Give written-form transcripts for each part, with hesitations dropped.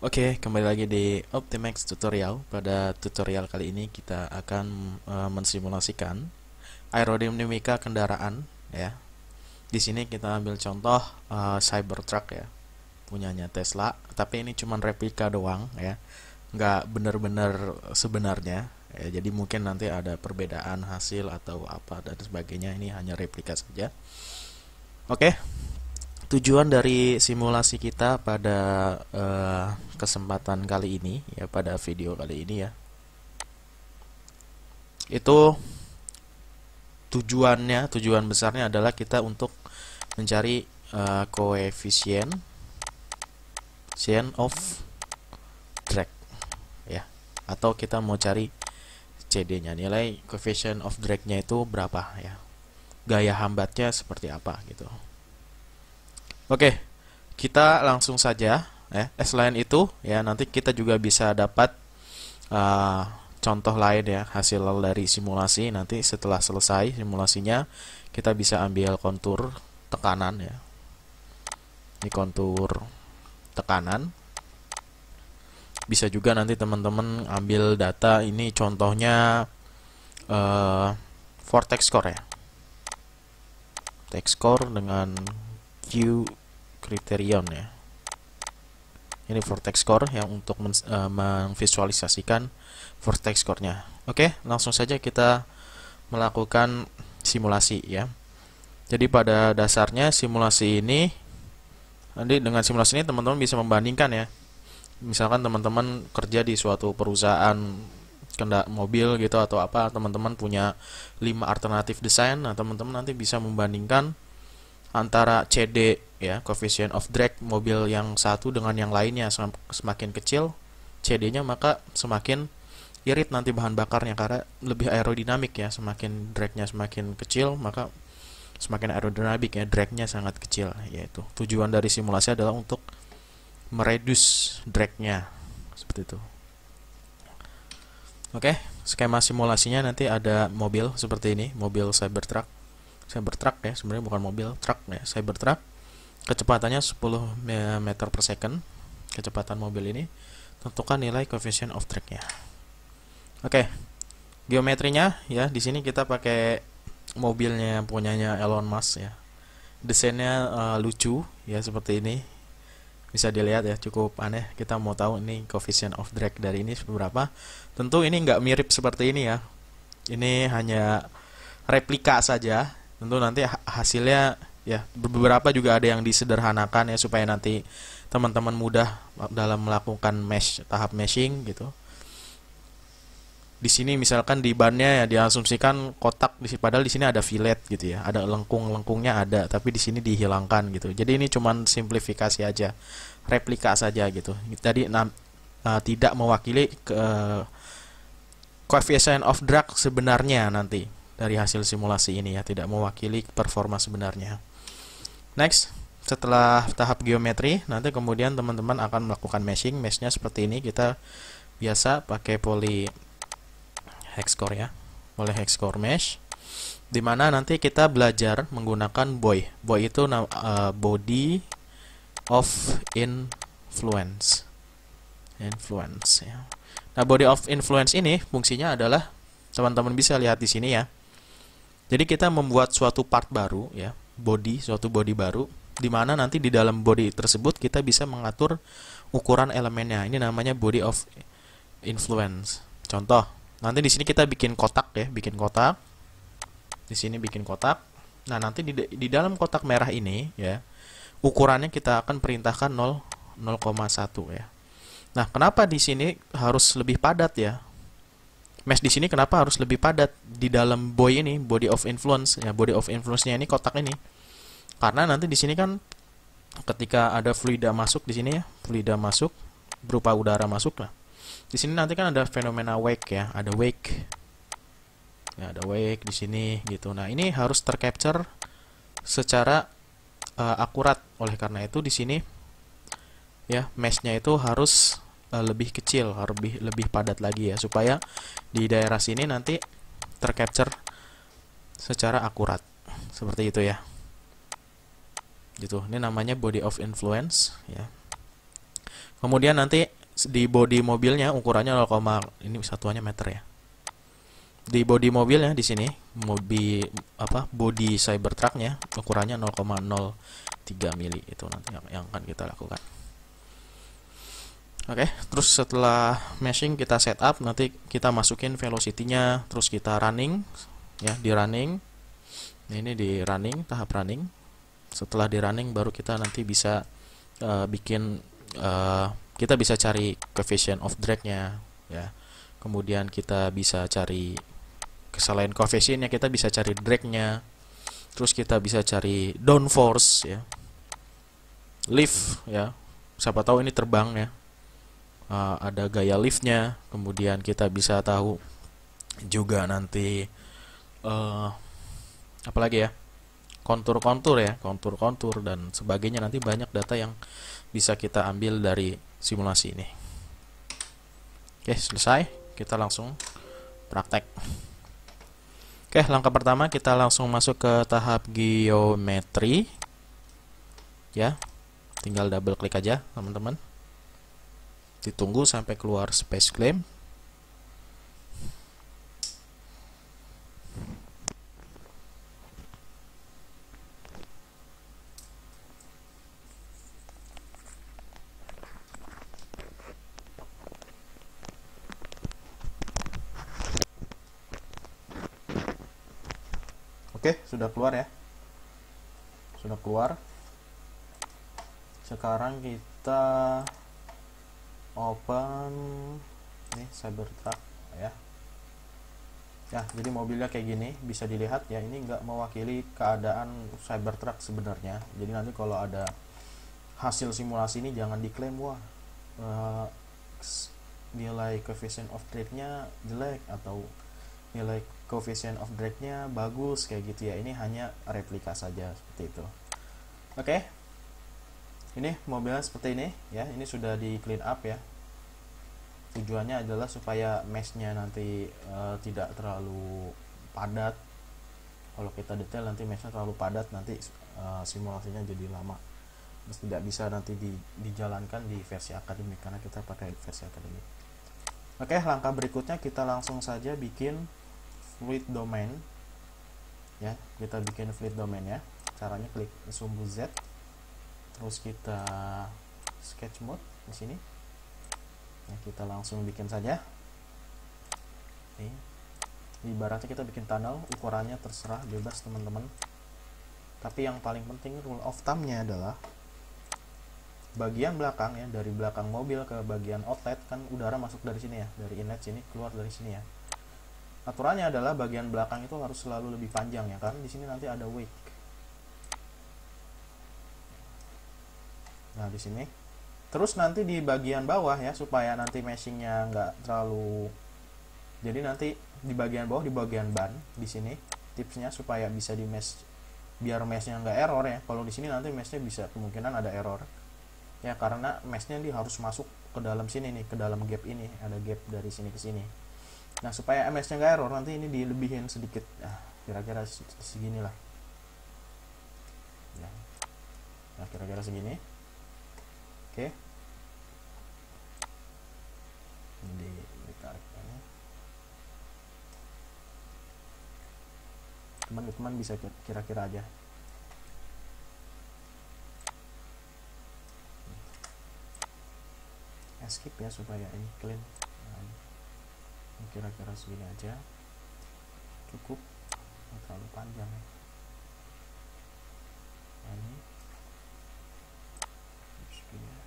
Oke, kembali lagi di Optimax Tutorial. Pada tutorial kali ini kita akan mensimulasikan aerodinamika kendaraan ya. Di sini kita ambil contoh Cybertruck ya, punyanya Tesla, tapi ini cuma replika doang ya. Nggak benar-benar sebenarnya ya, jadi mungkin nanti ada perbedaan hasil atau apa dan sebagainya. Ini hanya replika saja. Oke, tujuan dari simulasi kita pada kesempatan kali ini ya, pada video kali ini ya, itu tujuan besarnya adalah kita untuk mencari koefisien of drag ya, atau kita mau cari CD-nya, nilai coefficient of drag-nya itu berapa ya, gaya hambatnya seperti apa gitu. Oke, kita langsung saja ya. Selain itu ya, nanti kita juga bisa dapat uh, contoh lain ya, hasil dari simulasi. Nanti setelah selesai simulasinya, kita bisa ambil kontur tekanan ya. Ini kontur tekanan. Bisa juga nanti teman-teman ambil data, ini contohnya vortex core ya. Vortex core dengan Q criterion ya. Ini vortex core yang untuk memvisualisasikan vortex core-nya. Oke, langsung saja kita melakukan simulasi ya. Jadi pada dasarnya simulasi ini, nanti dengan simulasi ini teman-teman bisa membandingkan ya. Misalkan teman-teman kerja di suatu perusahaan mobil gitu atau apa, teman-teman punya 5 alternatif desain. Nah, teman-teman nanti bisa membandingkan antara CD ya, coefficient of drag mobil yang satu dengan yang lainnya. Semakin kecil CD-nya, maka semakin irit nanti bahan bakarnya karena lebih aerodinamik ya. Semakin dragnya semakin kecil, maka semakin aerodinamik ya, dragnya sangat kecil. Yaitu tujuan dari simulasi adalah untuk mereduce dragnya seperti itu. Oke, skema simulasinya nanti ada mobil seperti ini, mobil Cybertruck ya, sebenarnya bukan mobil, truk ya, Cybertruck. Kecepatannya 10 meter per second. Kecepatan mobil ini. Tentukan nilai coefficient of drag-nya. Oke. Geometrinya ya, di sini kita pakai mobilnya punyanya Elon Musk ya. Desainnya lucu ya, seperti ini. Bisa dilihat ya, cukup aneh. Kita mau tahu ini coefficient of drag dari ini seberapa. Tentu ini nggak mirip seperti ini ya. Ini hanya replika saja. Tentu nanti hasilnya ya, beberapa juga ada yang disederhanakan ya, supaya nanti teman-teman mudah dalam melakukan tahap meshing gitu. Di sini misalkan di bannya ya diasumsikan kotak, padahal di sini ada fillet gitu ya, ada lengkung-lengkungnya ada, tapi di sini dihilangkan gitu. Jadi ini cuman simplifikasi aja, replika saja gitu. Tadi tidak mewakili coefficient of drag sebenarnya nanti dari hasil simulasi ini ya, tidak mewakili performa sebenarnya. Next, setelah tahap geometri, nanti kemudian teman-teman akan melakukan meshing. Meshnya seperti ini, kita biasa pakai poly hexcore ya, poly hexcore mesh, dimana nanti kita belajar menggunakan BOI. BOI itu body of influence ya. Nah, body of influence ini fungsinya adalah, teman-teman bisa lihat di sini ya. Jadi kita membuat suatu part baru ya, suatu body baru, di mana nanti di dalam body tersebut kita bisa mengatur ukuran elemennya. Ini namanya body of influence. Contoh, nanti di sini kita bikin kotak ya, bikin kotak. Di sini bikin kotak. Nah, nanti di dalam kotak merah ini ya, ukurannya kita akan perintahkan 0,1 ya. Nah, kenapa di sini harus lebih padat ya? Mesh di sini kenapa harus lebih padat di dalam ini, body of influence ya, body of influence-nya ini kotak ini. Karena nanti di sini kan ketika ada fluida masuk di sini ya, fluida masuk berupa udara masuk lah. Di sini nanti kan ada fenomena wake ya, ada wake. Ya, ada wake di sini gitu. Nah, ini harus tercapture secara akurat. Oleh karena itu di sini ya, mesh-nya itu harus lebih kecil, harus lebih padat lagi ya, supaya di daerah sini nanti tercapture secara akurat seperti itu ya. Gitu. Ini namanya body of influence ya. Kemudian nanti di bodi mobilnya ukurannya 0, ini satuannya meter ya. Di bodi mobilnya di sini, bodi Cybertrucknya ukurannya 0,03 mili, itu nanti yang akan kita lakukan. Oke, terus setelah meshing kita setup, nanti kita masukin velocity-nya, terus kita running ya, di running. Ini di running, tahap running. Setelah di running baru kita nanti bisa kita bisa cari coefficient of drag-nya ya. Kemudian kita bisa cari, selain coefficient-nya kita bisa cari drag-nya. Terus kita bisa cari downforce ya. Lift ya. Siapa tahu ini terbang ya. Ada gaya liftnya. Kemudian kita bisa tahu juga nanti apalagi ya, kontur-kontur ya, kontur-kontur dan sebagainya. Nanti banyak data yang bisa kita ambil dari simulasi ini. Oke, selesai. Kita langsung praktek. Oke, langkah pertama kita langsung masuk ke tahap geometri ya. Tinggal double klik aja teman-teman. Ditunggu sampai keluar space claim. Oke, sudah keluar ya. Sudah keluar. Sekarang kita open nih Cybertruck ya. Ya, jadi mobilnya kayak gini, bisa dilihat ya, ini nggak mewakili keadaan Cybertruck sebenarnya. Jadi nanti kalau ada hasil simulasi ini jangan diklaim, wah nilai coefficient of drag-nya jelek atau nilai coefficient of drag-nya bagus kayak gitu ya. Ini hanya replika saja seperti itu. Oke. Ini mobilnya seperti ini ya. Ini sudah di clean up ya. Tujuannya adalah supaya mesh-nya nanti tidak terlalu padat. Kalau kita detail nanti mesh-nya terlalu padat, nanti simulasinya jadi lama. Terus tidak bisa nanti dijalankan di versi akademik karena kita pakai versi akademik. Oke, langkah berikutnya kita langsung saja bikin fluid domain ya. Kita bikin fluid domain ya. Caranya klik sumbu Z, terus kita sketch mode di sini. Nah, kita langsung bikin saja. Nih, ibaratnya kita bikin tunnel, ukurannya terserah, bebas teman-teman. Tapi yang paling penting rule of thumb-nya adalah bagian belakang ya, dari belakang mobil ke bagian outlet kan udara masuk dari sini ya, dari inlet sini keluar dari sini ya. Aturannya adalah bagian belakang itu harus selalu lebih panjang ya, karena di sini nanti ada wake. Nah, di sini. Terus nanti di bagian bawah ya, supaya nanti meshingnya nggak terlalu, jadi nanti di bagian bawah, di bagian ban di sini tipsnya supaya bisa di mesh, biar meshnya nggak error ya. Kalau di sini nanti meshnya bisa kemungkinan ada error ya, karena meshnya dia harus masuk ke dalam sini nih, ke dalam gap ini, ada gap dari sini ke sini. Nah, supaya meshnya nggak error nanti ini dilebihin sedikit, kira-kira segini lah ya. Nah, kira-kira segini. Oke, ini ditarik ini. Teman-teman bisa kira-kira aja. Skip ya supaya ini clean. Nah, kira-kira segini aja cukup, nggak terlalu panjang ya. Nah, ini segini ya.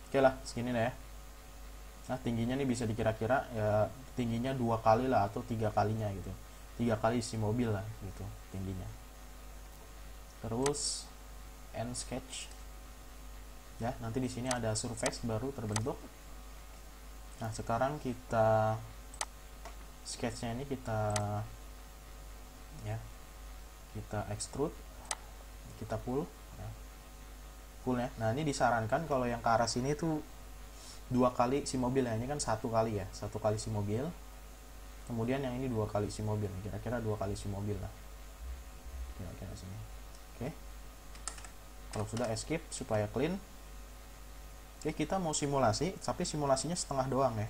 Oke lah, segini lah ya. Nah, tingginya nih bisa dikira-kira ya, tingginya 2 kali lah atau 3 kalinya gitu, 3 kali isi mobil lah gitu tingginya. Terus end sketch ya, nanti di sini ada surface baru terbentuk. Nah, sekarang kita sketchnya ini kita ya, kita extrude, kita pull ya. Pull ya. Nah, ini disarankan kalau yang ke arah sini tuh 2 kali si mobil ya. Ini kan 1 kali ya, 1 kali si mobil. Kemudian yang ini 2 kali si mobil, kira-kira 2 kali si mobil lah. kira-kira sini. Oke, kalau sudah escape supaya clean. Oke, kita mau simulasi, tapi simulasinya setengah doang ya.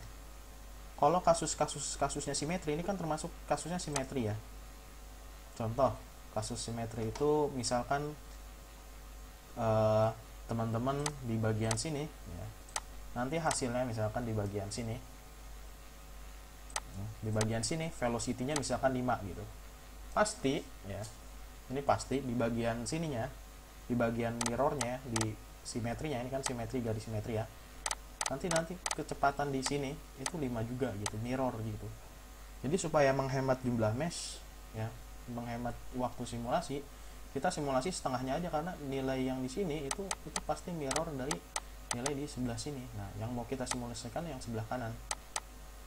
Kalau kasusnya simetri, ini kan termasuk kasusnya simetri ya. Contoh kasus simetri itu misalkan teman-teman di bagian sini ya, nanti hasilnya misalkan di bagian sini, velocity-nya misalkan 5 gitu, pasti ya, ini pasti di bagian sininya, di bagian mirrornya, di simetrinya, ini kan simetri, garis simetri ya, nanti kecepatan di sini itu 5 juga gitu, mirror gitu. Jadi supaya menghemat jumlah mesh ya, menghemat waktu simulasi, kita simulasi setengahnya aja, karena nilai yang di sini itu pasti mirror dari nilai di sebelah sini. Nah, yang mau kita simulasikan yang sebelah kanan.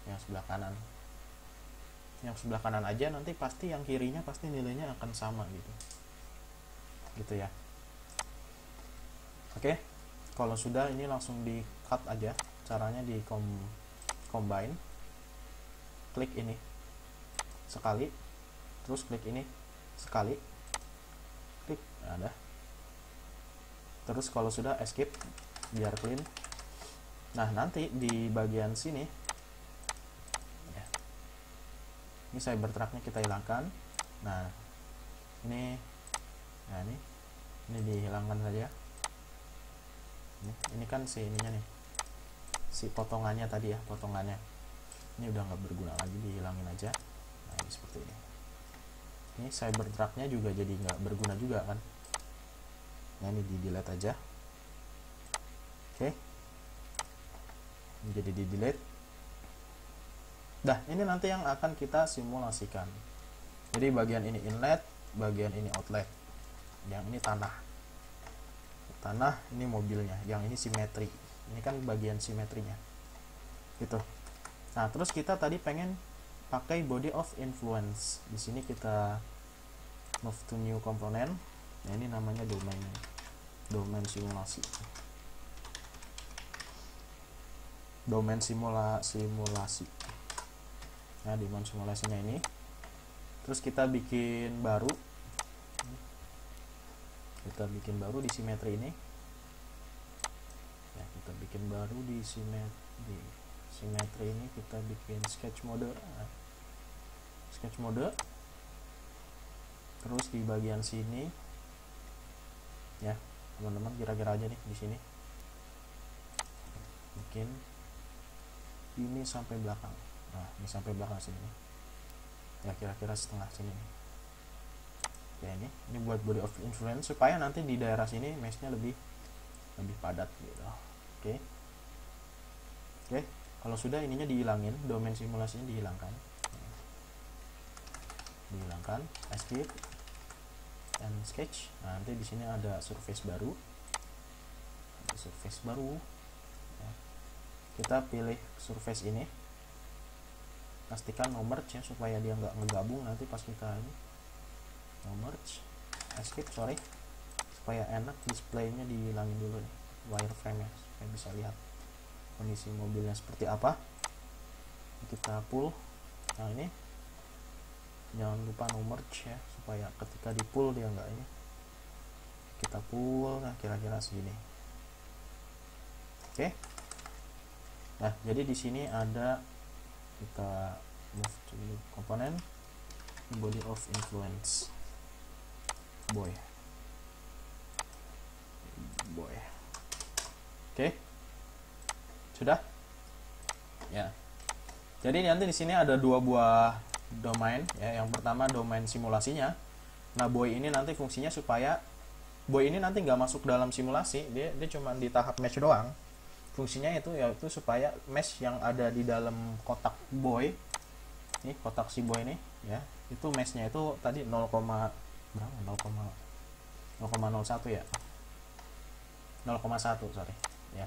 Yang sebelah kanan aja, nanti pasti yang kirinya pasti nilainya akan sama gitu. Gitu ya. Oke. Kalau sudah, ini langsung di cut aja. Caranya di combine. Klik ini sekali, terus klik ini sekali, klik, ada. Terus kalau sudah escape biar clean. Nah, nanti di bagian sini ya, ini cybertrucknya kita hilangkan. Nah, ini dihilangkan saja. Ini kan si ininya nih, si potongannya tadi ya, potongannya ini udah nggak berguna lagi, dihilangin aja. Nah, ini seperti ini. Ini cybertrucknya juga jadi nggak berguna juga kan. Nah, ini di delete aja. Oke, jadi di delete. Dah, ini nanti yang akan kita simulasikan. Jadi bagian ini inlet, bagian ini outlet, yang ini tanah, ini mobilnya, yang ini simetri, ini kan bagian simetrinya gitu. Nah, terus kita tadi pengen pakai body of influence. Di sini kita move to new component. Nah, ini namanya domain simulasi. Domain simulasi. Nah, domain simulasinya ini. Terus kita bikin baru. Di simetri ini. Ya, kita bikin baru di simetri ini, kita bikin sketch mode. Terus di bagian sini ya, teman-teman kira-kira aja nih di sini. Bikin ini sampai belakang. Nah, ini sampai belakang sini. Ya, kira-kira setengah sini nih. Ya, ini buat body of influence supaya nanti di daerah sini meshnya lebih padat gitu. Oke. Kalau sudah, ininya dihilangin, domain simulasinya dihilangkan. Escape and sketch. Nah, nanti di sini ada surface baru. Ya. Kita pilih surface ini. Pastikan no merge ya, supaya dia nggak ngegabung nanti pas kita ini. No merge, escape, supaya enak displaynya dihilangin dulu nih, wireframe nya, supaya bisa lihat kondisi mobilnya seperti apa. Kita pull. Nah, ini jangan lupa no merge ya, supaya ketika di pull dia nggak ini. Kita pull, nah kira-kira segini. Oke. Nah, jadi di sini ada, kita move to component, body of influence, boy. Oke. Sudah? Ya. Jadi nanti di sini ada dua buah domain ya. Yang pertama domain simulasinya. Nah, boy ini nanti fungsinya supaya boy ini nanti nggak masuk dalam simulasi, dia cuma di tahap mesh doang. Fungsinya itu yaitu supaya mesh yang ada di dalam kotak boy, ini kotak si boy ini ya, itu meshnya itu tadi 0,01 ya, 0,1 sorry ya.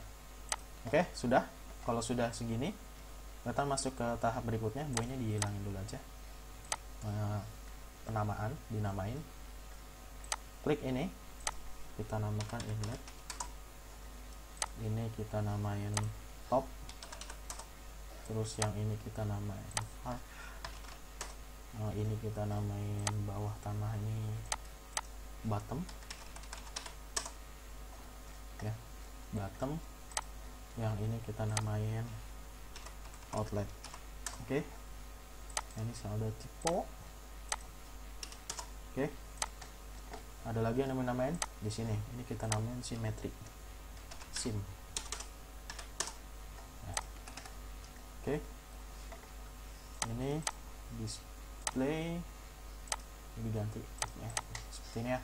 Oke, sudah. Kalau sudah segini, kita masuk ke tahap berikutnya. Boynya dihilangin dulu aja, dinamain. Klik ini, kita namakan inlet. Ini kita namain top. Terus yang ini kita namain var. Ini kita namain bawah tanah ini bottom ya, bottom. Yang ini kita namain outlet. Oke. Ini saldo typo. Oke. Ada lagi yang namain di sini. Ini kita namain symmetry. Sim. Nah. Oke. Ini display, ini diganti ya, seperti ini ya.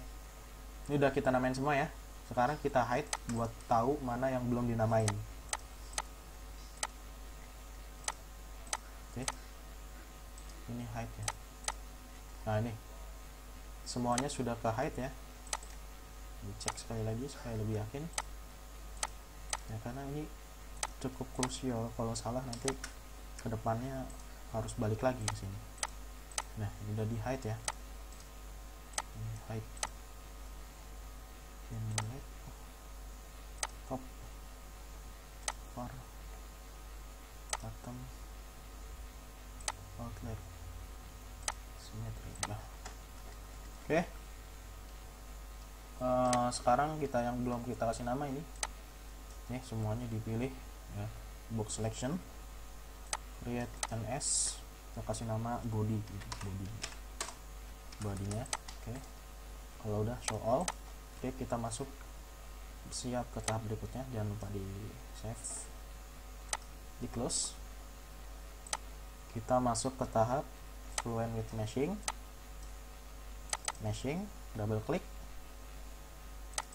Ini udah kita namain semua ya. Sekarang kita hide buat tahu mana yang belum dinamain. Oke. Ini hide ya. Nah, ini semuanya sudah ke hide ya. Dicek sekali lagi supaya lebih yakin ya, karena ini cukup krusial. Kalau salah nanti kedepannya harus balik lagi ke sini. Nah, udah di hide ya. Ini hide, inlet, top, var, bottom, outlet, symmetry. Nah, oke. Sekarang kita yang belum kita kasih nama ini semuanya dipilih ya. Box selection, create ns, kita kasih nama body gitu, bodinya. Oke. Kalau udah show all, oke, kita masuk siap ke tahap berikutnya. Jangan lupa di save, di close. Kita masuk ke tahap fluent with meshing, double klik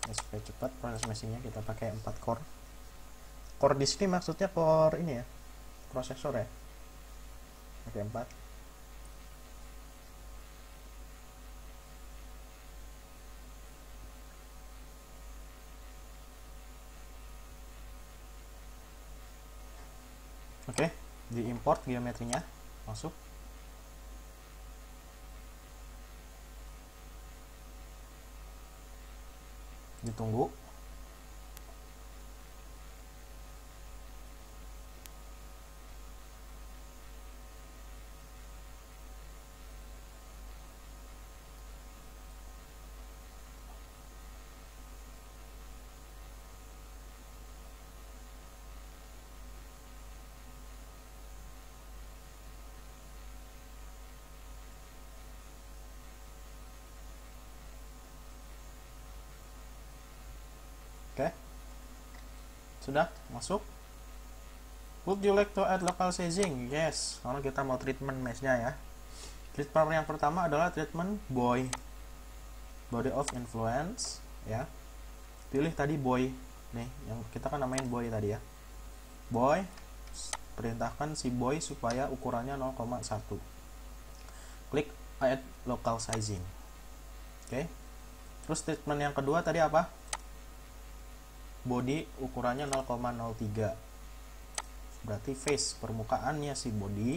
ya, supaya cepat proses meshingnya. Kita pakai 4 core. Core di sini maksudnya core ini ya, prosesor ya, pakai 4. Oke, diimport geometrinya, masuk. Ditunggu. Oke, sudah masuk. Would you like to add local sizing? Yes, karena kita mau treatment meshnya ya. Treatment yang pertama adalah treatment body of influence ya. Pilih tadi boy nih, yang kita kan namain boy tadi ya. Boy, perintahkan si boy supaya ukurannya 0,1. Klik add local sizing. Oke. Terus treatment yang kedua tadi apa? Body ukurannya 0,03. Berarti face, permukaannya si body,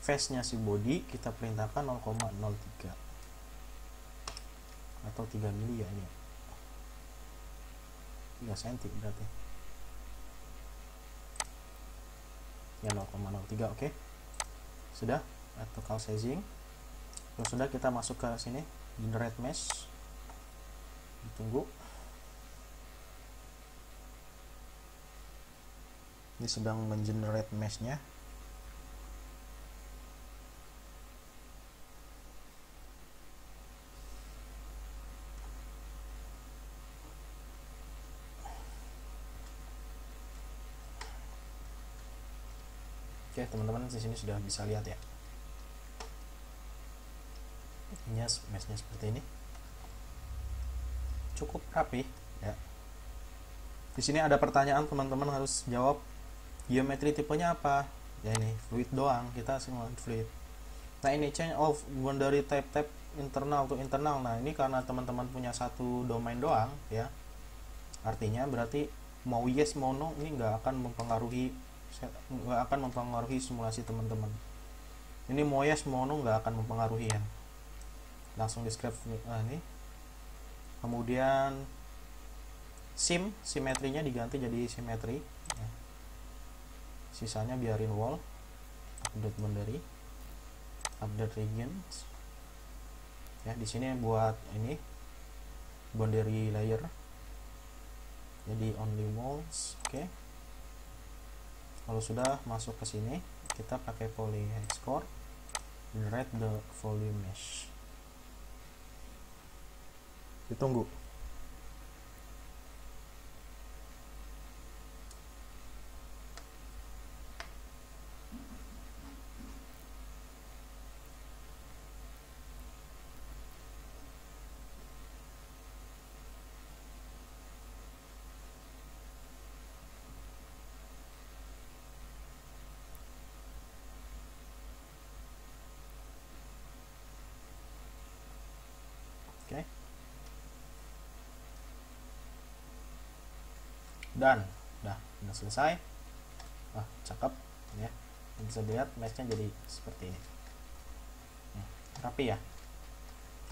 face-nya si body kita perintahkan 0,03 atau 3 mili ya, ini 3 cm berarti ya, 0,03. Oke. Sudah add local sizing. Terus sudah, kita masuk ke sini generate mesh, ditunggu. Ini sedang mengenerate meshnya. Oke, teman-teman di sini sudah bisa lihat ya. Ini meshnya seperti ini. Cukup rapi ya. Di sini ada pertanyaan, teman-teman harus jawab. Geometri tipenya apa? Ya ini fluid doang, kita semua fluid. Nah, ini change of boundary type internal to internal. Nah, ini karena teman-teman punya satu domain doang ya. Artinya berarti mau yes mau no ini nggak akan mempengaruhi simulasi teman-teman. Ini mau yes mau no nggak akan mempengaruhi ya. Langsung describe ini. Kemudian simetrinya diganti jadi simetri ya. Sisanya biarin wall, update boundary, update regions ya. Di sini buat ini boundary layer, jadi only walls. Oke. Kalau sudah masuk ke sini, kita pakai poly export, generate the volume mesh. Ditunggu. Oke. Dan udah selesai. Wah, cakep ya. Bisa dilihat meshnya jadi seperti ini. Rapi ya.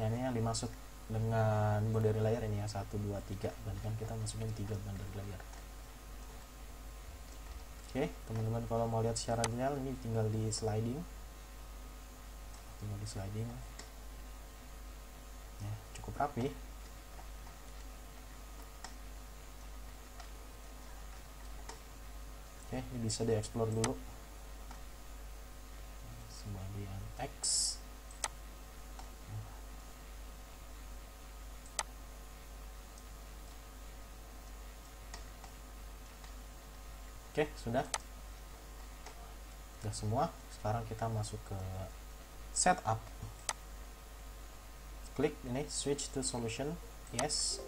Nah, ini yang dimaksud dengan boundary layer ini ya, 1 2 3. Dan kan kita masukin 3 boundary layer. Oke, teman-teman kalau mau lihat secara detail ini tinggal di sliding. Ya, cukup rapi. Oke, ini bisa dieksplor dulu. Sebagian X. Oke, sudah semua. Sekarang kita masuk ke setup. Klik ini switch to solution, yes.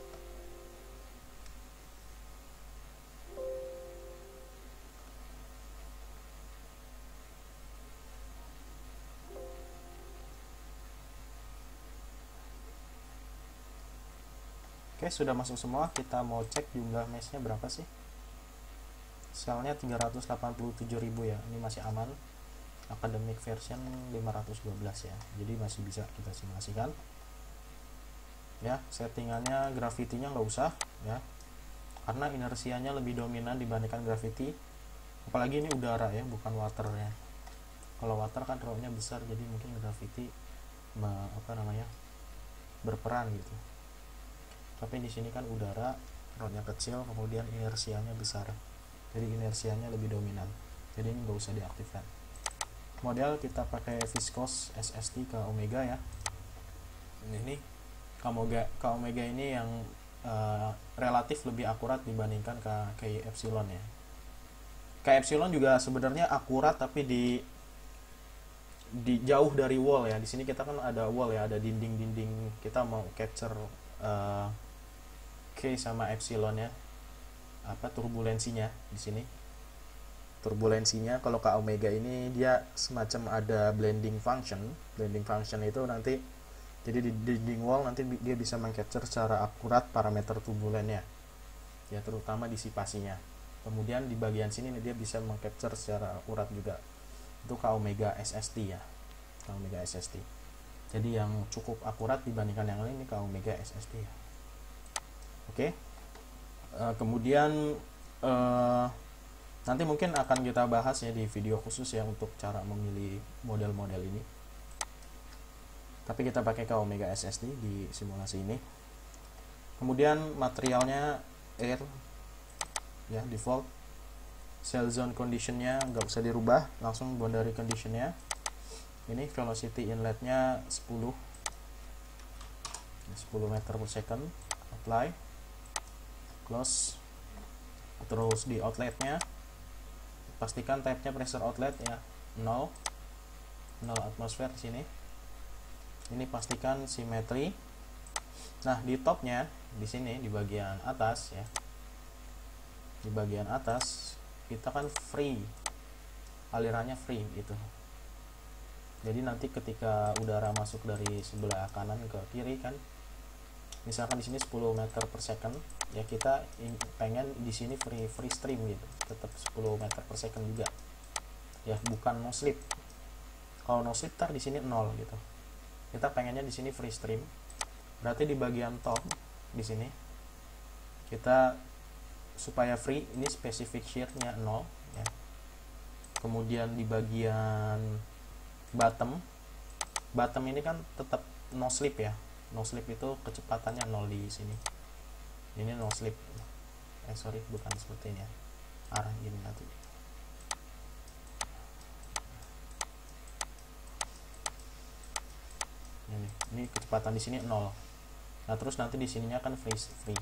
Oke, sudah masuk semua. Kita mau cek jumlah meshnya berapa sih. Selnya 387.000 ya, ini masih aman. Academic version 512 ya, jadi masih bisa kita simulasikan ya. Settingannya gravity-nya nggak usah ya, karena inersianya lebih dominan dibandingkan gravity, apalagi ini udara ya, bukan water ya. Kalau water kan rho-nya besar, jadi mungkin gravity berperan gitu, tapi di sini kan udara, rho-nya kecil, kemudian inersianya besar, jadi inersianya lebih dominan, jadi ini nggak usah diaktifkan. Model kita pakai viscose SST ke omega ya. Ini ke omega ini yang relatif lebih akurat dibandingkan ke epsilon ya. Ke epsilon juga sebenarnya akurat, tapi di jauh dari wall ya. Di sini kita kan ada wall ya, ada dinding-dinding. Kita mau capture K sama epsilon ya, turbulensinya di sini. Turbulensinya kalau ke omega ini dia semacam ada blending function. Blending function itu nanti jadi di dinding wall nanti dia bisa mengcapture secara akurat parameter turbulennya ya, terutama disipasinya. Kemudian di bagian sini dia bisa mengcapture secara akurat juga. Itu ke omega SST ya, ke omega SST. Jadi yang cukup akurat dibandingkan yang lain ini ke omega SST ya. Oke. Kemudian nanti mungkin akan kita bahas ya di video khusus ya untuk cara memilih model-model ini. Tapi kita pakai ke omega SST di simulasi ini. Kemudian materialnya air ya, default. Cell zone conditionnya nggak usah dirubah, langsung boundary conditionnya. Ini velocity inletnya 10 meter per second. Apply, close. Terus di outletnya pastikan type-nya pressure outlet ya, 0 atmosfer di sini. Ini pastikan simetri. Nah, di topnya di sini di bagian atas ya. Di bagian atas kita kan free. Alirannya free gitu. Jadi nanti ketika udara masuk dari sebelah kanan ke kiri kan, misalkan di sini 10 meter per second ya, kita pengen di sini free stream gitu, tetap 10 meter per second juga ya, bukan no slip. Kalau no slip tar di sini 0 gitu. Kita pengennya di sini free stream, berarti di bagian top di sini kita supaya free ini specific shear-nya 0 ya. Kemudian di bagian bottom ini kan tetap no slip ya, No slip itu kecepatannya 0 di sini. Ini no slip. Sorry, bukan seperti ini ya. Arah gini nanti. Ini kecepatan di sini 0. Nah, terus nanti di sininya kan free.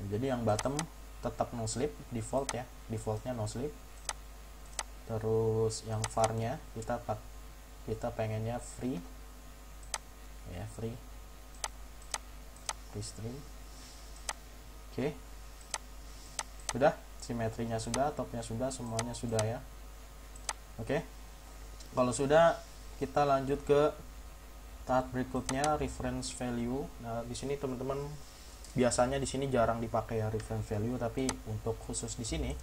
Jadi yang bottom tetap no slip default ya. Defaultnya no slip. Terus yang var-nya kita pengennya free. Ya, free stream. Oke. Sudah, simetrinya sudah, topnya sudah, semuanya sudah ya. Oke. Kalau sudah, kita lanjut ke tahap berikutnya, reference value. Nah, di sini teman-teman biasanya di sini jarang dipakai ya reference value, tapi untuk khusus di sini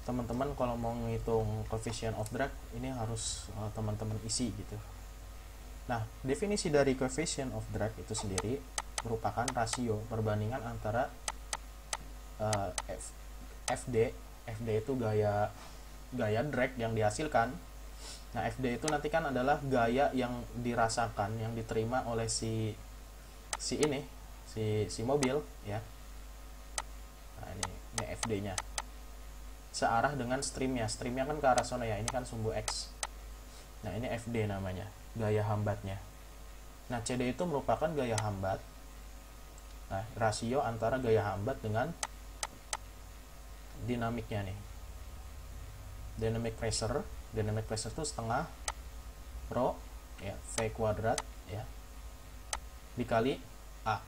teman-teman kalau mau menghitung coefficient of drag ini harus teman-teman isi gitu. Nah, definisi dari coefficient of drag itu sendiri merupakan rasio perbandingan antara FD itu gaya drag yang dihasilkan. Nah, FD itu nanti kan adalah gaya yang dirasakan, yang diterima oleh si mobil ya. Nah, ini FD-nya searah dengan streamnya kan ke arah sana ya, ini kan sumbu X. Nah, ini FD namanya, gaya hambatnya. Nah, CD itu merupakan gaya hambat. Nah, rasio antara gaya hambat dengan dinamiknya nih. Dynamic pressure itu setengah rho ya, V kuadrat ya, dikali A.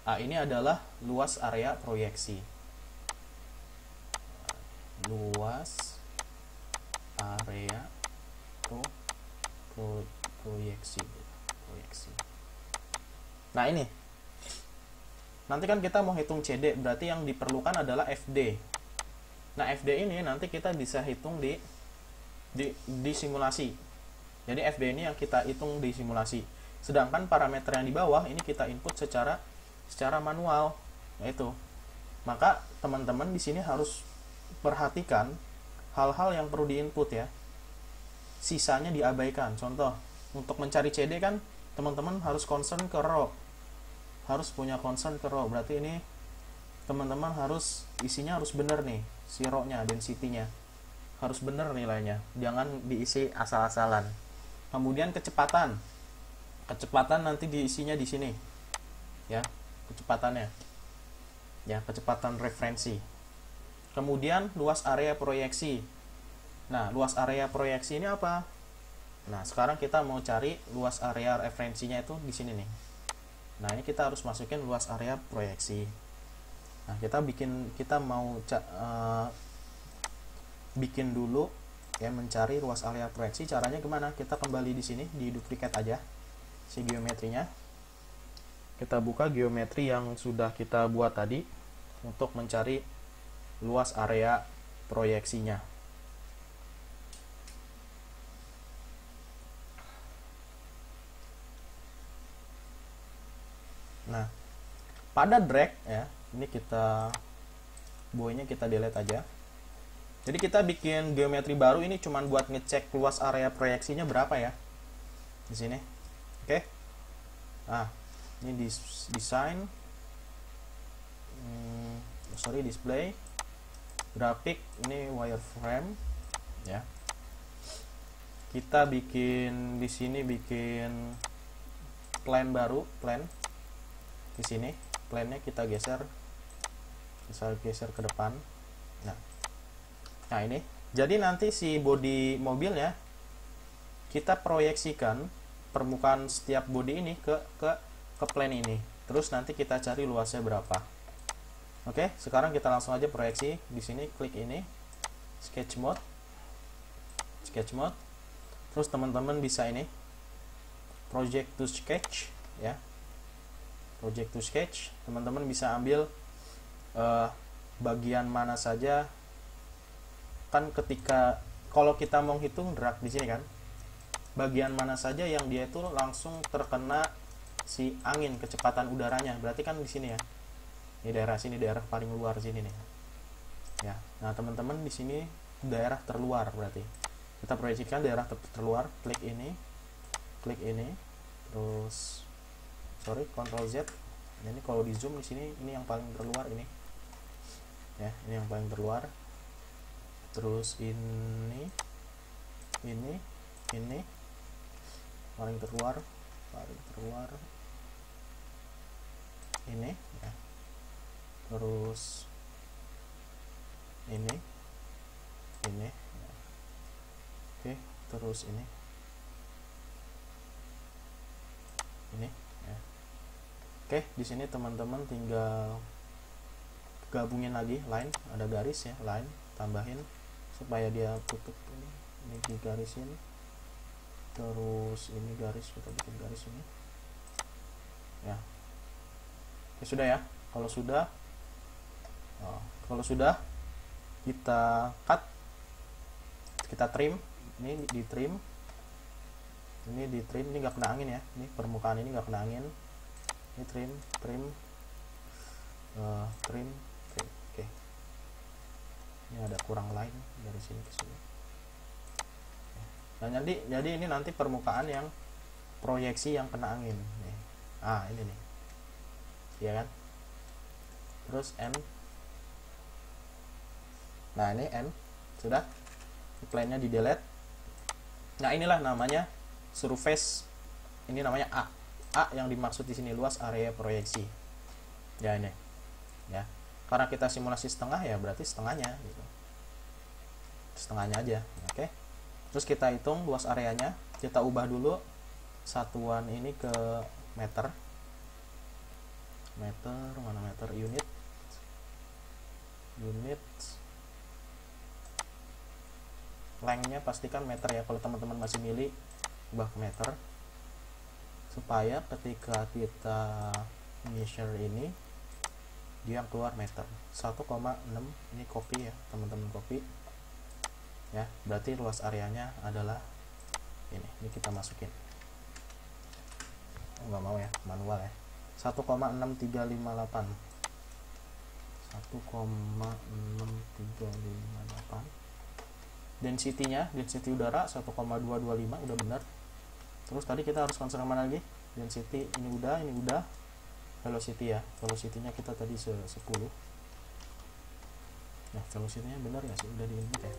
A ini adalah luas area proyeksi. Luas area proyeksi. Nah, ini nanti kan kita mau hitung CD, berarti yang diperlukan adalah FD. Nah, FD ini nanti kita bisa hitung di simulasi. Jadi FD ini yang kita hitung di simulasi. Sedangkan parameter yang di bawah ini kita input secara manual, yaitu. Maka teman-teman di sini harus perhatikan hal-hal yang perlu diinput ya. Sisanya diabaikan. Contoh, untuk mencari CD kan teman-teman harus concern ke rho. Harus punya concern ke rho. Berarti ini teman-teman harus isinya harus benar nih, si rho-nya, density-nya. Harus benar nilainya. Jangan diisi asal-asalan. Kemudian kecepatan. Kecepatan nanti diisinya di sini. Ya, kecepatannya. Ya, kecepatan referensi. Kemudian luas area proyeksi. Nah, luas area proyeksi ini apa? Nah, sekarang kita mau cari luas area referensinya itu di sini nih. Nah, ini kita harus masukin luas area proyeksi. Nah, kita mau bikin dulu ya, mencari luas area proyeksi. Caranya gimana? Kita kembali di sini, di duplicate aja si geometrinya. Kita buka geometri yang sudah kita buat tadi untuk mencari luas area proyeksinya. Nah, pada drag ya, ini buoynya kita delete aja. Jadi kita bikin geometri baru ini cuman buat ngecek luas area proyeksinya berapa ya. Di sini. Oke. Nah, ini desain display grafik, ini wireframe ya. Kita bikin di sini plan baru, di sini plannya kita geser ke depan. Nah, ini jadi nanti si bodi mobilnya kita proyeksikan permukaan setiap bodi ini ke plan ini, terus nanti kita cari luasnya berapa. Oke, sekarang kita langsung aja proyeksi. Di sini klik ini sketch mode, terus teman-teman bisa ini project to sketch ya. Project to sketch, teman-teman bisa ambil bagian mana saja. Kan ketika kalau kita mau hitung drag di sini kan, bagian mana saja yang dia itu langsung terkena si angin, kecepatan udaranya, berarti kan di sini ya. Ini daerah sini, daerah paling luar sini nih. Ya. Nah, teman-teman di sini daerah terluar berarti. Kita proyeksikan daerah terluar, klik ini, terus sorry Ctrl Z. Ini kalau di zoom di sini ini yang paling terluar ini ya, ini yang paling terluar. Terus ini paling terluar ini ya. Terus ini ya. Oke, terus ini ya. Oke, di sini teman-teman tinggal gabungin lagi line, ada garis ya, line, tambahin supaya dia tutup ini digarisin. Terus ini garis, kita bikin garis ini ya. Oke, sudah ya. Kalau sudah kita cut, kita trim. Ini di trim, ini nggak kena angin ya, ini permukaan ini nggak kena angin. Ini trim. Oke. Ini ada kurang line dari sini ke sini. Nah, jadi ini nanti permukaan yang proyeksi yang kena angin nih. Ini nih, ya kan. Terus N. Nah, ini N sudah, plane-nya di delete. Nah, inilah namanya surface, ini namanya A yang dimaksud di sini, luas area proyeksi ya. Ini ya, karena kita simulasi setengah ya, berarti setengahnya gitu, setengahnya aja. Oke, terus kita hitung luas areanya, kita ubah dulu satuan ini ke meter. Mana meter? Unit lengthnya pastikan meter ya, kalau teman-teman masih milih ubah ke meter, supaya ketika kita measure ini dia keluar meter 1,6. Ini copy ya teman-teman, copy ya, berarti luas areanya adalah ini kita masukin, nggak mau ya, manual ya, 1,6358. 1,6358. density udara 1,225 udah benar. Terus tadi kita harus concern mana lagi? Density ini udah. Velocity ya, velocity-nya kita tadi 10. Nah, velocity-nya benar ya sih, udah di input ya.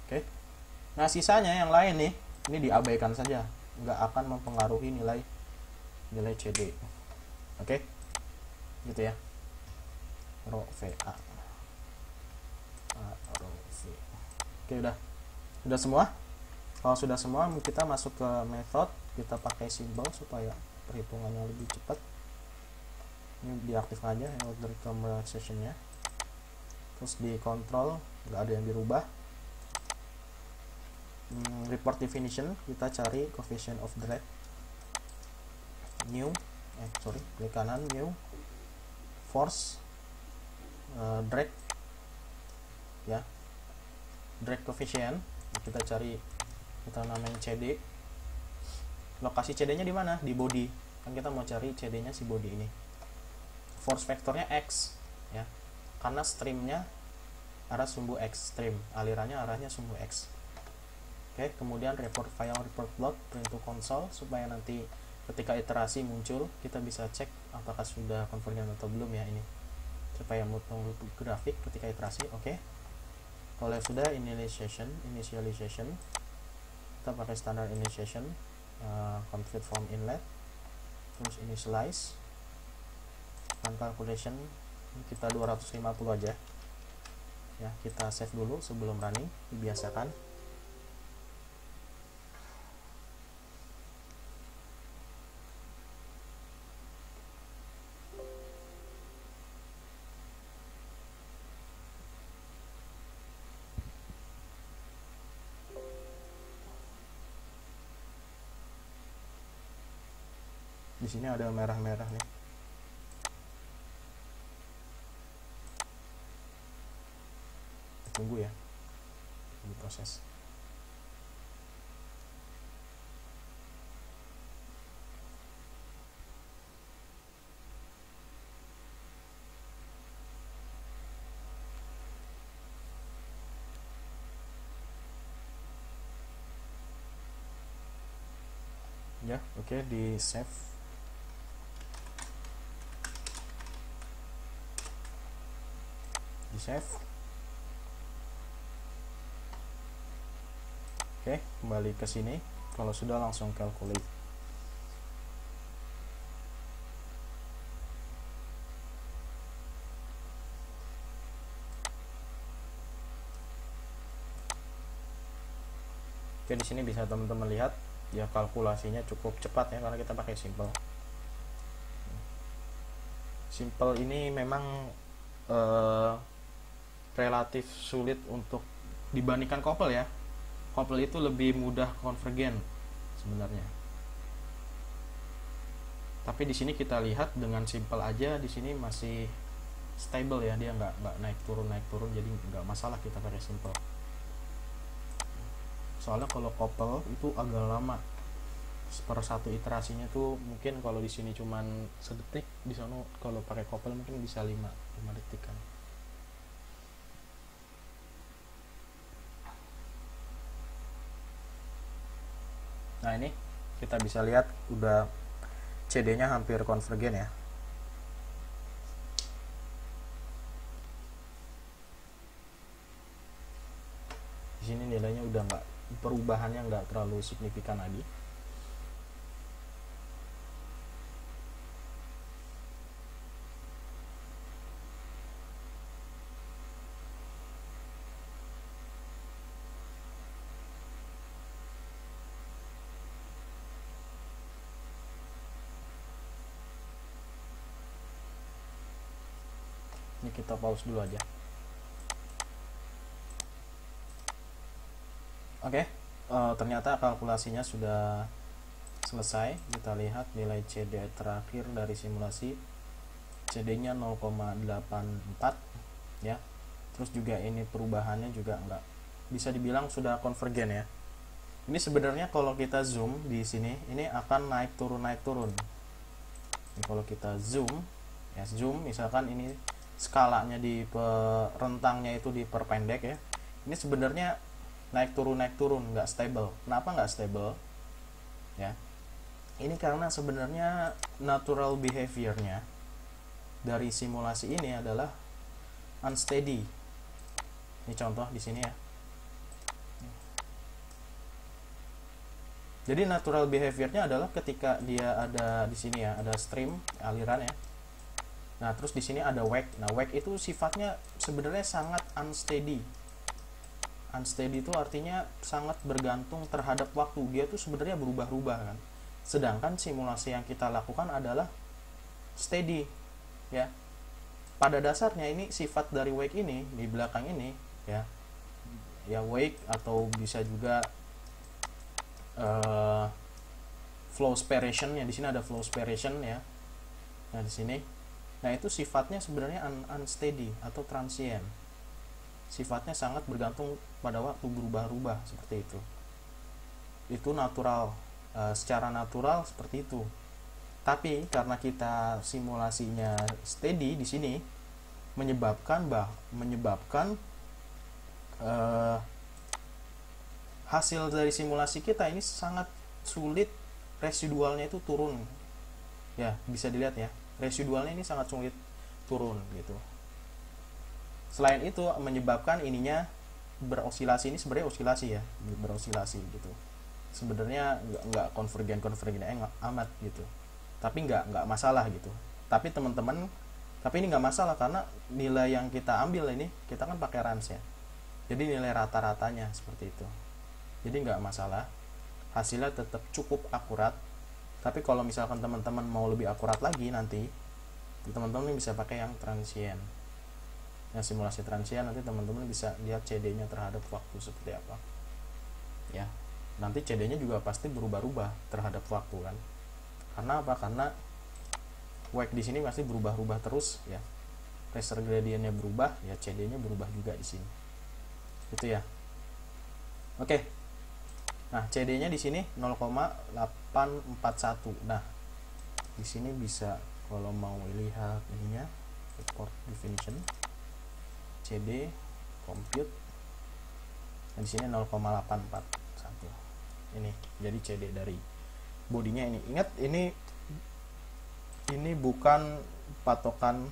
Oke. Nah, sisanya yang lain nih, ini diabaikan saja, nggak akan mempengaruhi nilai CD. Oke, gitu ya. Rho VA. Oke, udah semua. Kalau sudah semua, kita masuk ke method, kita pakai simbol supaya perhitungannya lebih cepat. Ini diaktifkan aja yang order conversation-nya. Terus di control nggak ada yang dirubah. Report definition, kita cari coefficient of drag, new, klik kanan, new, force, drag ya, drag coefficient kita cari, kita namain CD. Lokasi CD-nya di mana? Di body. Kan kita mau cari CD-nya si body ini. Force vektornya X ya. Karena streamnya arah sumbu X, stream alirannya arahnya sumbu X. Oke, kemudian report plot print to console, supaya nanti ketika iterasi muncul kita bisa cek apakah sudah convergent atau belum ya, ini supaya nunggu grafik ketika iterasi. Oke. Kalau sudah initialization kita pakai standar initialization, complete from inlet, terus initialize, dan calculation kita 250 aja ya. Kita save dulu sebelum running, dibiasakan. Di sini ada merah-merah nih. Tunggu ya, di proses. Ya, oke, di save. Di save. Oke, kembali ke sini. Kalau sudah, langsung calculate. Oke, di sini bisa teman-teman lihat ya, kalkulasinya cukup cepat ya, karena kita pakai simple. Simple ini memang relatif sulit untuk dibandingkan couple ya. Couple itu lebih mudah konvergen sebenarnya. Tapi di sini kita lihat dengan simple aja, di sini masih stable ya, dia nggak naik turun, jadi nggak masalah kita pakai simple. Soalnya kalau couple itu agak lama, per satu iterasinya tuh mungkin kalau di sini cuman sedetik, di sana kalau pakai couple mungkin bisa 5 detik kan. Nah, ini kita bisa lihat udah CD-nya hampir konvergen ya. Di sini nilainya udah nggak, perubahannya nggak terlalu signifikan lagi. Ini kita pause dulu aja. Oke, ternyata kalkulasinya sudah selesai. Kita lihat nilai CD terakhir dari simulasi, CD-nya 0,84 ya. Terus juga ini perubahannya juga enggak, bisa dibilang sudah konvergen ya. Ini sebenarnya kalau kita zoom di sini, ini akan naik turun. Ini kalau kita zoom ya, misalkan ini skalanya di rentangnya itu diperpendek ya. Ini sebenarnya naik turun, nggak stable. Kenapa nggak stable? Ya, ini karena sebenarnya natural behaviornya dari simulasi ini adalah unsteady. Ini contoh di sini ya. Jadi natural behaviornya adalah ketika dia ada di sini ya, ada stream aliran ya. Nah, terus di sini ada wake. Nah, wake itu sifatnya sebenarnya sangat unsteady. Unsteady itu artinya sangat bergantung terhadap waktu. Dia tuh sebenarnya berubah-ubah kan. Sedangkan simulasi yang kita lakukan adalah steady, ya. Pada dasarnya ini sifat dari wake ini di belakang ini, ya. Ya, wake atau bisa juga flow spiration ya. Di sini ada flow spiration ya. Nah, di sini. Nah, itu sifatnya sebenarnya unsteady atau transient. Sifatnya sangat bergantung pada waktu, berubah-ubah seperti itu. Itu natural, secara natural seperti itu. Tapi karena kita simulasinya steady di sini, menyebabkan hasil dari simulasi kita ini sangat sulit, residualnya itu turun. Ya, bisa dilihat ya. Residualnya ini sangat sulit turun gitu. Selain itu menyebabkan ininya berosilasi, ini sebenarnya osilasi ya, berosilasi gitu. Sebenarnya nggak konvergen amat gitu. Tapi nggak masalah gitu. Tapi teman-teman, tapi ini nggak masalah karena nilai yang kita ambil ini kita kan pakai range ya. Jadi nilai rata-ratanya seperti itu. Jadi nggak masalah. Hasilnya tetap cukup akurat. Tapi kalau misalkan teman-teman mau lebih akurat lagi nanti, teman-teman bisa pakai yang transient. Yang simulasi transient nanti teman-teman bisa lihat CD-nya terhadap waktu seperti apa. Ya. Nanti CD-nya juga pasti berubah-ubah terhadap waktu kan. Karena apa? Karena wake di sini pasti berubah-ubah terus ya. Pressure gradientnya berubah, ya CD-nya berubah juga di sini. Gitu ya. Oke. Nah, CD-nya di sini 0,841. Nah, di sini bisa kalau mau lihat ininya, report definition, CD, compute. Nah, di sini 0,841. Ini jadi CD dari bodinya ini. Ingat, ini bukan patokan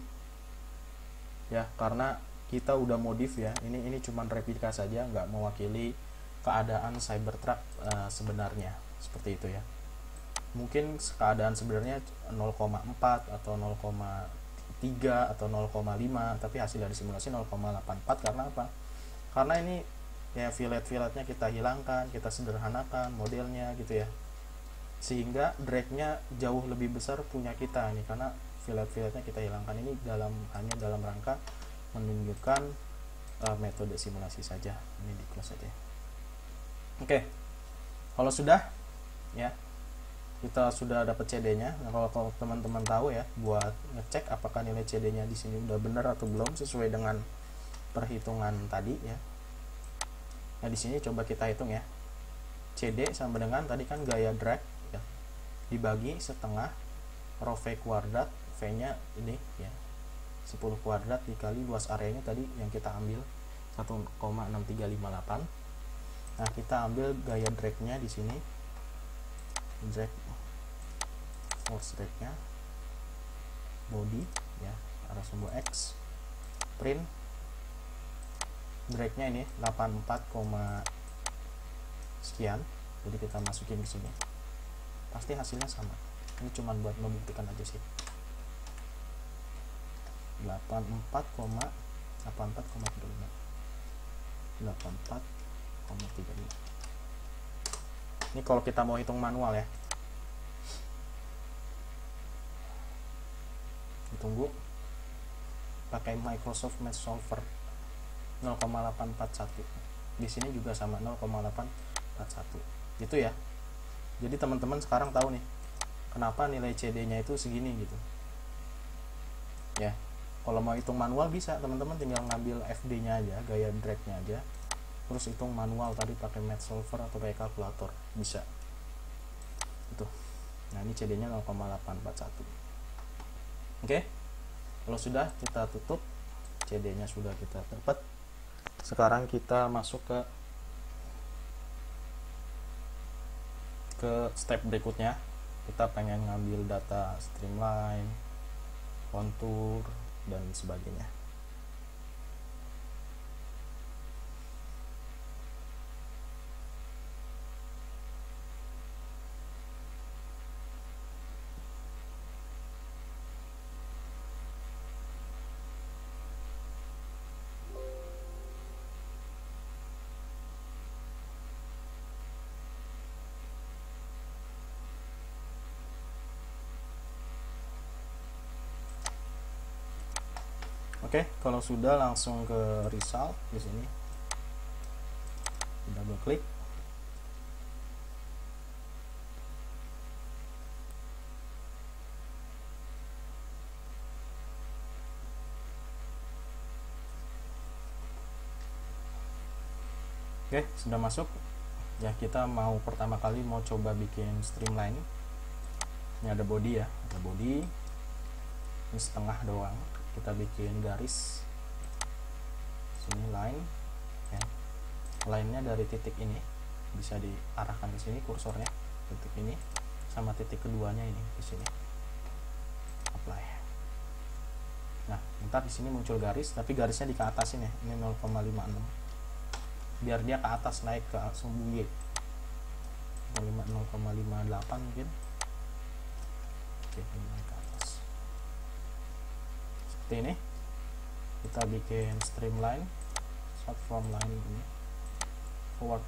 ya, karena kita udah modif ya. Ini cuman replika saja, nggak mewakili keadaan Cybertruck sebenarnya, seperti itu ya. Mungkin keadaan sebenarnya 0,4 atau 0,3 atau 0,5, tapi hasil dari simulasi 0,84. Karena apa? Karena ini ya fillet-filletnya kita hilangkan, kita sederhanakan modelnya gitu ya, sehingga dragnya jauh lebih besar punya kita nih, karena fillet-filletnya kita hilangkan. Ini hanya dalam rangka menunjukkan metode simulasi saja. Ini di close saja. Oke, kalau sudah ya, kita sudah dapat CD-nya. Nah, kalau teman-teman tahu ya, buat ngecek apakah nilai CD-nya di sini udah benar atau belum sesuai dengan perhitungan tadi ya. Nah, di sini coba kita hitung ya. CD sama dengan tadi kan gaya drag ya, dibagi setengah rho V kuadrat, V-nya ini ya 10 kuadrat dikali luas areanya tadi yang kita ambil 1,6358. Nah, kita ambil gaya drag-nya di sini. Drag force drag-nya, body ya, arah sumbu X, print drag-nya ini 84, sekian. Jadi kita masukin ke sini. Pasti hasilnya sama. Ini cuma buat membuktikan aja sih. 84,35. Ini kalau kita mau hitung manual ya. Ditunggu pakai Microsoft Mesh Solver 0,841. Di sini juga sama 0,841. Gitu ya. Jadi teman-teman sekarang tahu nih kenapa nilai CD-nya itu segini gitu. Ya. Kalau mau hitung manual bisa, teman-teman tinggal ngambil FD-nya aja, gaya drag-nya aja. Terus hitung manual tadi pakai Mesh Solver atau pakai kalkulator, bisa. Itu. Nah, ini CD-nya 0,841. Oke. Kalau sudah, kita tutup. CD-nya sudah kita dapat. Sekarang kita masuk ke step berikutnya. Kita pengen ngambil data streamline, kontur, dan sebagainya. Oke, kalau sudah langsung ke result di sini. Double klik. Oke, sudah masuk. Ya, kita mau pertama kali mau coba bikin streamline. Ini ada body ya, ada body. Ini setengah doang. Kita bikin garis sini, line ya. Line-nya dari titik ini bisa diarahkan ke sini kursornya, titik ini sama titik keduanya ini di sini. Apply. Nah, ntar di sini muncul garis, tapi garisnya di ke atas ini. Ini 0,56. Biar dia ke atas, naik ke sumbu Y. 0,58 mungkin. Oke, ini naik ke atas. Seperti ini. Kita bikin streamline, start from line ini, forward.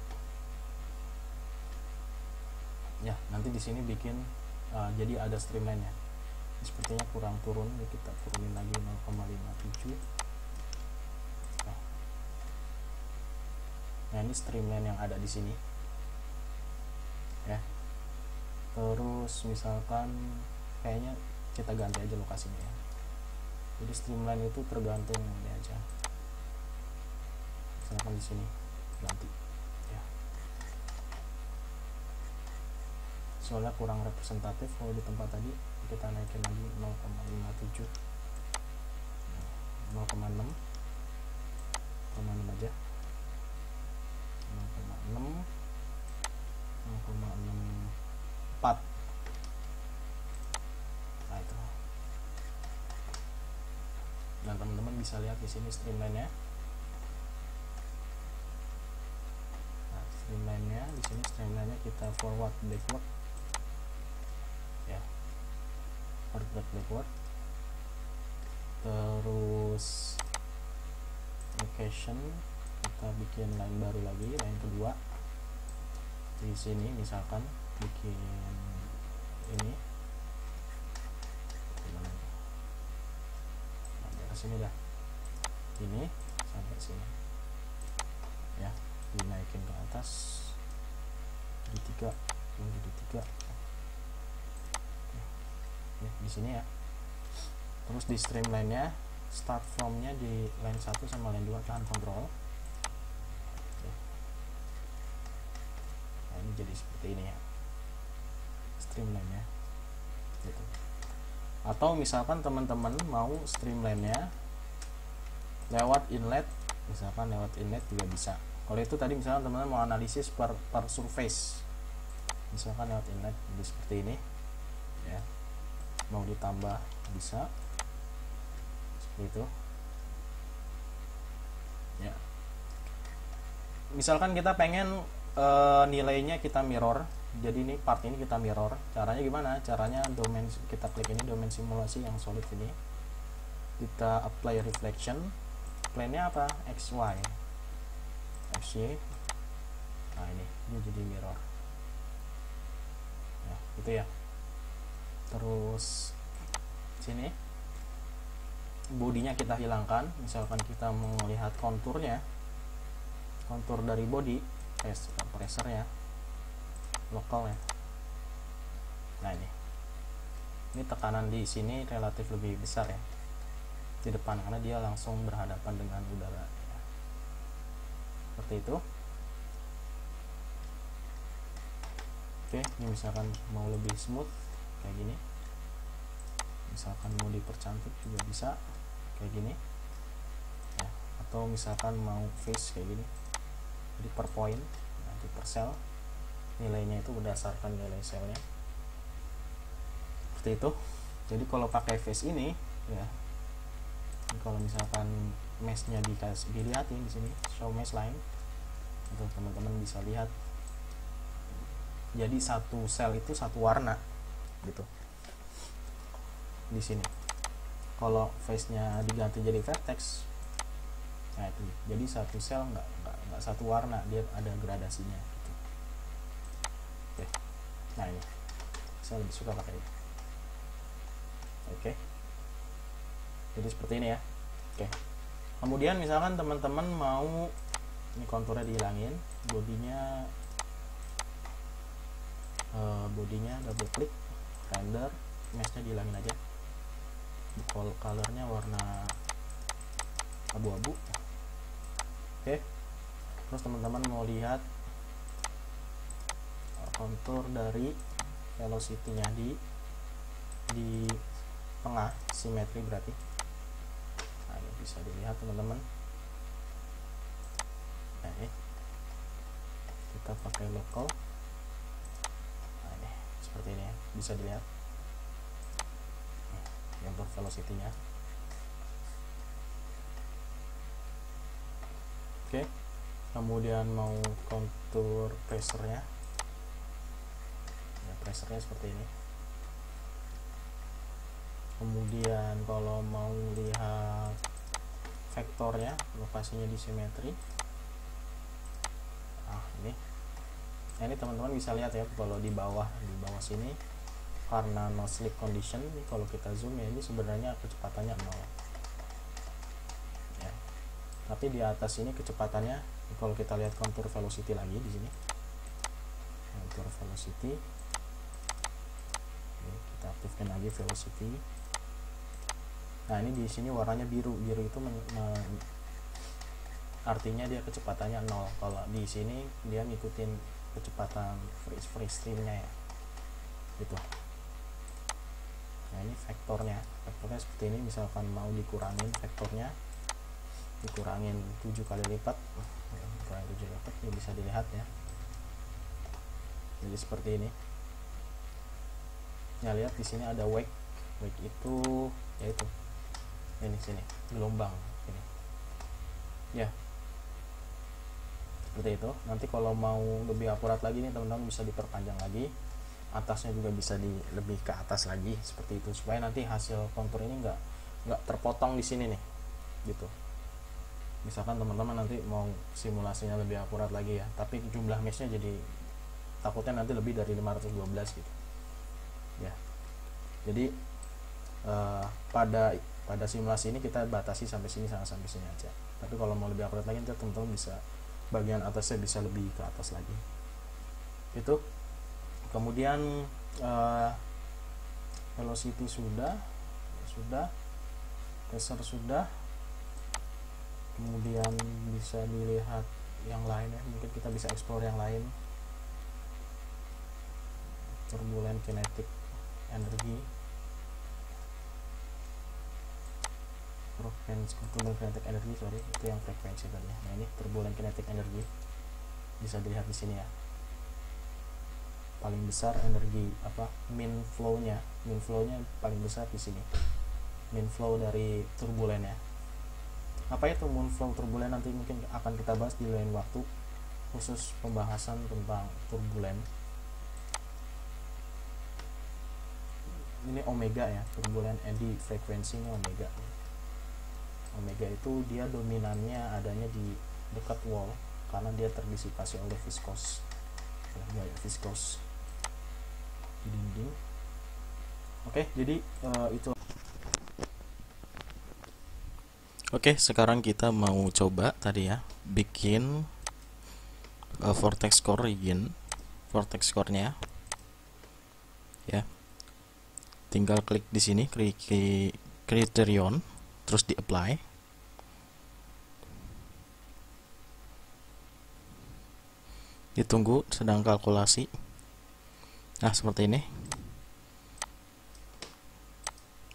Ya, nanti di sini bikin jadi ada streamline ya. Sepertinya kurang turun, kita turunin lagi 0,57. Nah, ini streamline yang ada di sini. Ya. Terus misalkan kayaknya kita ganti aja lokasinya ya. Jadi streamline itu tergantung ini aja. Misalkan di sini ganti ya. Soalnya kurang representatif kalau di tempat tadi, kita naikin lagi 0,57. 0,6 aja. 0,6 0,64 bisa lihat di sini streamline-nya. Nah, streamline-nya di sini, streamline-nya kita forward backward ya, forward backward. Terus location kita bikin line baru lagi, line kedua di sini, misalkan bikin ini dari sini dah, ini sampai sini ya, dinaikin ke atas jadi 3 menjadi 3 ya, di sini ya. Terus di streamline nya start from nya di line 1 sama line 2 tahan kontrol. Nah, ini jadi seperti ini ya streamline nya gitu. Atau misalkan teman-teman mau streamline nya lewat inlet, misalkan lewat inlet juga bisa. Kalau itu tadi misalkan teman-teman mau analisis per surface, misalkan lewat inlet jadi seperti ini ya, mau ditambah bisa itu ya. Misalkan kita pengen nilainya kita mirror, jadi ini part ini kita mirror. Caranya gimana? Caranya domain, kita klik ini domain simulasi yang solid ini, kita apply reflection, plane-nya apa? XY, XY. Nah ini jadi mirror ya, gitu ya. Terus sini bodinya kita hilangkan, misalkan kita mau melihat konturnya, kontur dari body, pressure ya, lokal ya. Nah ini tekanan di sini relatif lebih besar ya di depan, karena dia langsung berhadapan dengan udara ya. Seperti itu. Oke, ini misalkan mau lebih smooth kayak gini, misalkan mau dipercantik juga bisa kayak gini ya. Atau misalkan mau face kayak gini, jadi per point, nanti per cell nilainya itu berdasarkan nilai selnya seperti itu. Jadi kalau pakai face ini ya, kalau misalkan meshnya dilihatin di sini show mesh line, untuk teman-teman bisa lihat, jadi satu sel itu satu warna gitu di sini. Kalau face-nya diganti jadi vertex, nah itu jadi satu sel nggak satu warna, dia ada gradasinya gitu. Oke, nah ini saya lebih suka pakai ini. Oke, jadi seperti ini ya. Oke, kemudian misalkan teman-teman mau ini konturnya dihilangin, bodinya double klik, render, meshnya dihilangin aja, colornya warna abu-abu. Oke, terus teman-teman mau lihat kontur dari velocity-nya di tengah, simetri berarti. Nah ini bisa dilihat teman-teman. Nah ini kita pakai local, nah ini seperti ini ya, bisa dilihat yang velocity-nya. Oke, kemudian mau kontur pressure-nya ya, pressure-nya seperti ini. Kemudian kalau mau lihat vektornya, lokasinya di simetri, ini. Nah ini teman-teman bisa lihat ya, kalau di bawah sini karena no slip condition, kalau kita zoom ya, ini sebenarnya kecepatannya 0 ya. Tapi di atas ini kecepatannya, kalau kita lihat kontur velocity lagi di sini, kontur velocity, oke, kita aktifkan lagi velocity. Nah ini di sini warnanya biru itu artinya dia kecepatannya 0. Kalau di sini dia ngikutin kecepatan free streamnya ya, gitu. Nah ini vektornya seperti ini. Misalkan mau dikurangin vektornya, dikurangin 7 kali lipat, kurang 7 lipat, ini bisa dilihat ya, jadi seperti ini ya. Lihat di sini ada wake itu yaitu ini sini gelombang Ya, seperti itu. Nanti kalau mau lebih akurat lagi nih teman-teman, bisa diperpanjang lagi, atasnya juga bisa lebih ke atas lagi seperti itu, supaya nanti hasil kontur ini nggak terpotong di sini nih gitu. Misalkan teman-teman nanti mau simulasinya lebih akurat lagi ya, tapi jumlah meshnya jadi takutnya nanti lebih dari 512 gitu ya. Jadi pada simulasi ini kita batasi sampai sini aja, tapi kalau mau lebih akurat lagi teman-teman bisa bagian atasnya bisa lebih ke atas lagi itu. Kemudian velocity sudah, pressure sudah. Kemudian bisa dilihat yang lain ya, mungkin kita bisa explore yang lain. Turbulent kinetic energy, turbulent kinetic energy, itu yang frekuensi tadi. Nah ini turbulent kinetic energy, bisa dilihat di sini ya. Paling besar energi mean flow-nya paling besar di sini. Mean flow dari turbulen ya. Apa itu mean flow turbulen, nanti mungkin akan kita bahas di lain waktu, khusus pembahasan tentang turbulen. Ini omega ya, turbulen eddy frekuensinya omega. Omega itu dia dominannya adanya di dekat wall karena dia terdisipasi oleh viskos, gaya viskos di dinding. Oke, jadi itu. Oke, sekarang kita mau coba tadi ya, bikin vortex core region, vortex core-nya ya. Tinggal klik di sini, klik criterion, terus di apply. Ditunggu sedang kalkulasi. Nah, seperti ini.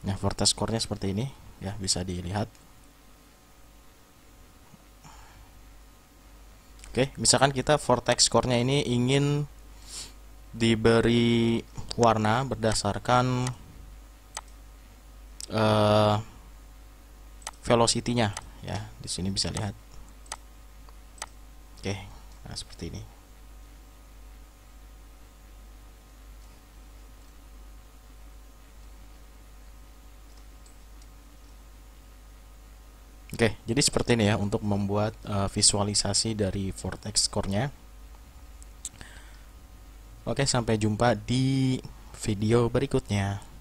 Nah, vortex core-nya seperti ini ya, bisa dilihat. Oke, misalkan kita vortex core-nya ini ingin diberi warna berdasarkan velocity-nya ya. Di sini bisa lihat. Oke, nah seperti ini. Oke, jadi seperti ini ya untuk membuat visualisasi dari vortex core-nya. Oke, sampai jumpa di video berikutnya.